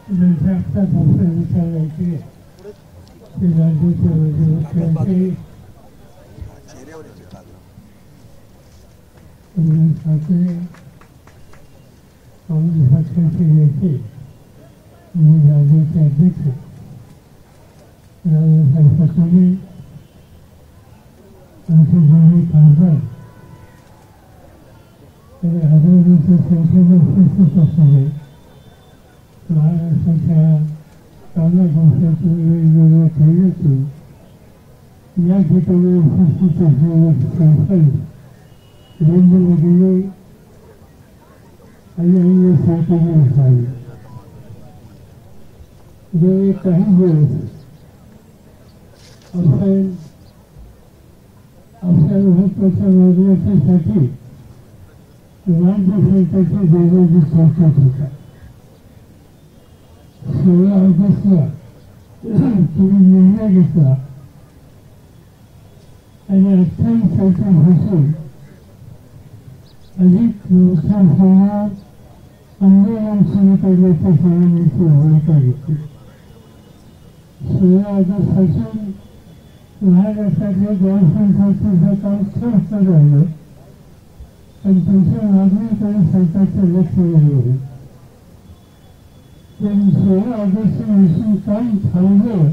जनशास्त्र संसद विचारायचे ते राज्याचे मुख्यमंत्री उद्धव ठाकरे काँग्रेस पक्षाचे नेते आणि राज्याचे अध्यक्ष रावसाहेब पटोले आमचे दोन्ही खासदार आरोग्याचे संशोधन उपस्थित असलेले महाराष्ट्राच्या कानाकोपऱ्यातून वेगवेगळ्या खेड्यातून या ठिकाणी उपस्थित असलेले संस्थान रेल्वेमध्ये आणि अन्य सहकारी असावे. गेले काही दिवस आपल्या महत्वाच्या मागण्यासाठी राज्य सरकारच्या वेगवेगळी चर्चा होता. 16 ऑगस्टला तुम्ही निर्णय घेतला आणि 28 तारखेपासून अधिक मोठ्या प्रमाणात आंदोलन सुरू करण्याच्या सगळ्यांची भूमिका घेतली. 16 ऑगस्टपासून महाराष्ट्रातल्या ग्रामपंचायतीचं काम स्वस्त झालं पण तुमच्या मागणीकडे सरकारचं लक्ष नाही होईल. 16 ऑगस्टपासून काम थांबलं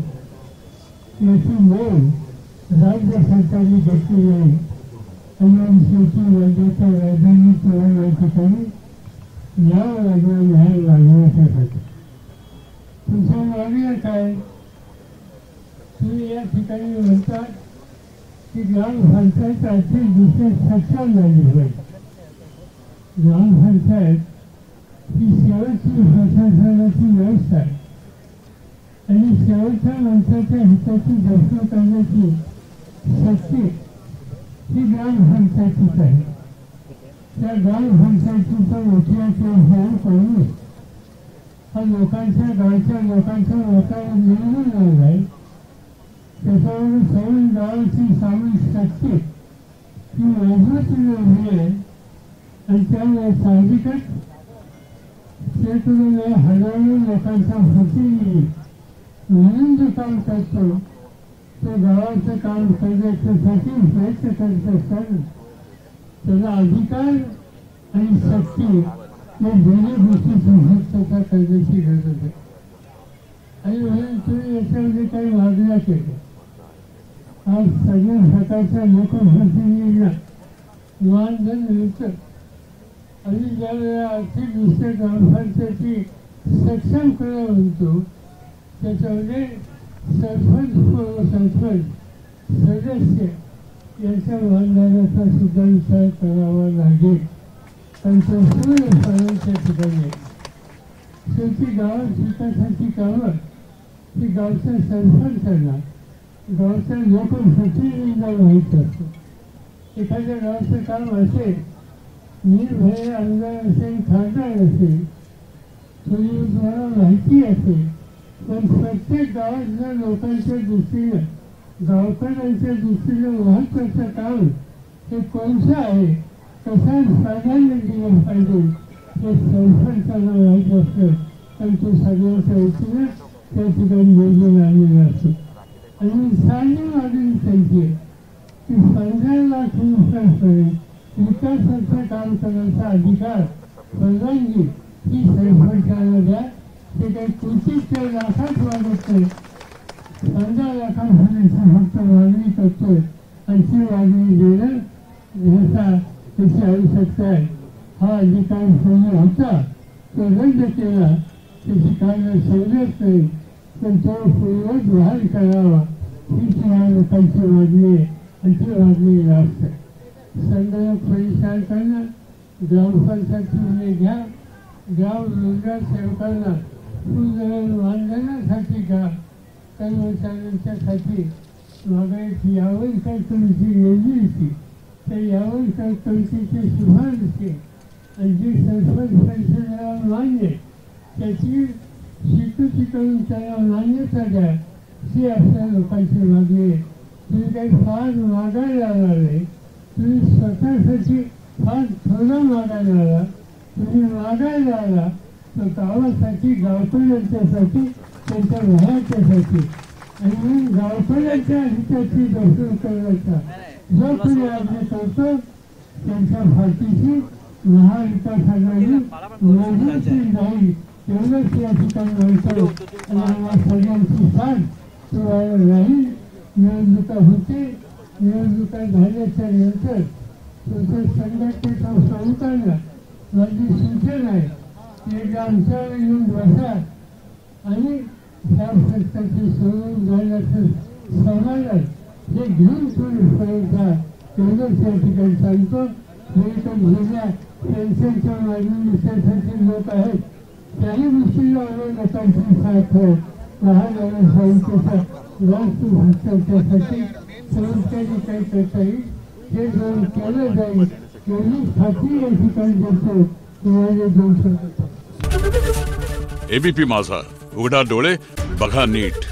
याची नोंद राज्य सरकारने घेतली नाही आणि शेवटी राज्याच्या राजधानी या ठिकाणी यावं लागलं न्याय लागण्यासाठी. तुमच्या मागण्या काय? तुम्ही या ठिकाणी म्हणतात की ग्रामपंचायत आर्थिक दृष्ट्या सक्षम झाली पाहिजे. ग्रामपंचायत ही शेवटची प्रशासनाची व्यवस्था आहे आणि शेवटच्या माणसाच्या हिताची जपणूक करण्याची शक्ती ही ग्रामपंचायतीच आहे. त्या ग्रामपंचायतीचा मोठ्या उपयोग करून हा लोकांच्या गावच्या लोकांच्या लोकांना निर्णय झाला आहे. त्याच्यावर सगळी गावाची सामाजिक शक्ती ही मजबूतीने उभी आहे आणि त्यामुळे साहजिकच शेकडो हजारो लोकांचा प्रतिनिधी म्हणून जो काम करतो तो गावाचं काम करण्यासाठी प्रयत्न करत असताना त्याचा अधिकार आणि शक्ती या दोन्ही गोष्टीची पूर्तता करण्याची गरज आहे. आणि म्हणून तुम्ही याच्यामध्ये काही मागण्या केल्या. आज सगळ्या प्रकारच्या लोकप्रतिनिधींना मानधन मिळतं आणि ज्यावेळेला आर्थिकदृष्ट्या ग्रामपंचायती सक्षम करणं म्हणतो त्याच्यामध्ये सरपंच सदस्य यांच्या मानधनाचा सुद्धा विचार करावा लागेल. त्यांचं पूर्ण पाण्याच्या ठिकाणी शेवटी गावात विकासाची कामं ही गावच्या सरपंचांना गावच्या लोकप्रतिनिधींना माहीत असतं. एखाद्या गावाचं काम असेल निर्भय आमदार असेल खासदार असेल थोडी तुम्हाला माहिती असेल पण प्रत्येक गावातल्या लोकांच्या दृष्टीनं गावकऱ्यांच्या दृष्टीनं महत्त्वाचं काम हे कोणतं आहे कसा प्राधान्य दिलं पाहिजे हे सरपंचांना माहीत असतं पण तो सगळ्यांच्या वतीनं त्या ठिकाणी नियोजन आलेलं असतं. आणि साधी मागणी त्यांची की 15 लाख रुपयांपर्यंत विकासाचं काम करण्याचा अधिकार परवानगी ही सरपंचाला द्या. ते काही कोटीच्या लाखात वाढत नाही 15 लाखांपर्यंत फक्त मागणी करतोय आणि ती मागणी देणं त्याची आवश्यकता आहे. हा अधिकार पूर्ण होता तो रद्द केला त्याची कारण सवलत नाही पण तो पूर्वच बहाल करावा ही त्या लोकांची मागणी आहे आणि ती मागणी रास्त आहे. संगणक परिचार करणं ग्रामपंचायतीमध्ये घ्या गाव रोजगार सेवकांना मानधनासाठी का कर्मचाऱ्यांच्यासाठी मागायची यावर काय तुमची योजना होती तर यावर काय तुमची शिफारसी आणि जी सरपंच परिषदेला मान्य त्याची स्वीकृती करून त्याला मान्यता द्या ही आपल्या लोकांची मागणी आहे. तुम्ही काही फार मागायला लागणार नाही. तुम्ही स्वतःसाठी फार थोडं मागायला आला तुम्ही मागायला आला तो गावासाठी गावकऱ्यांच्यासाठी त्यांच्या वयाच्यासाठी आणि म्हणून गावकऱ्यांच्या हिताची दर्शन करण्याचा जो कोणी आज्ञा करतो त्यांच्या फाटीशी महाविकास आघाडी मजबूत जाईल एवढंच या ठिकाणी म्हणतो. आणि आम्हा सगळ्यांची साथ तुम्हाला राहील. निवडणुका होते, निवडणुका झाल्याच्या नंतर तुमच्या संघटनेचा स्वरूपाला माझी सूचना आहे की आमच्यावर येऊन बसा आणि ह्या सरकारचे सोडून जाण्याचं समाधान हे घेऊन तुम्ही पर्यंत एवढंच या ठिकाणी सांगतो. हे तर जुन्या पेन्शनच्या मागणीसाठी लोक आहेत त्याही गोष्टीला लोकांची साथ लहान व्यवसायाच्या वास्तू भ्रष्टाचारासाठी सरकारने काही करता येईल हे जर केलं जाईल एवढी खात्री या ठिकाणी देतो तुम्हाला देऊ शकतो. एबीपी माझा, उघडा डोळे बघा नीट.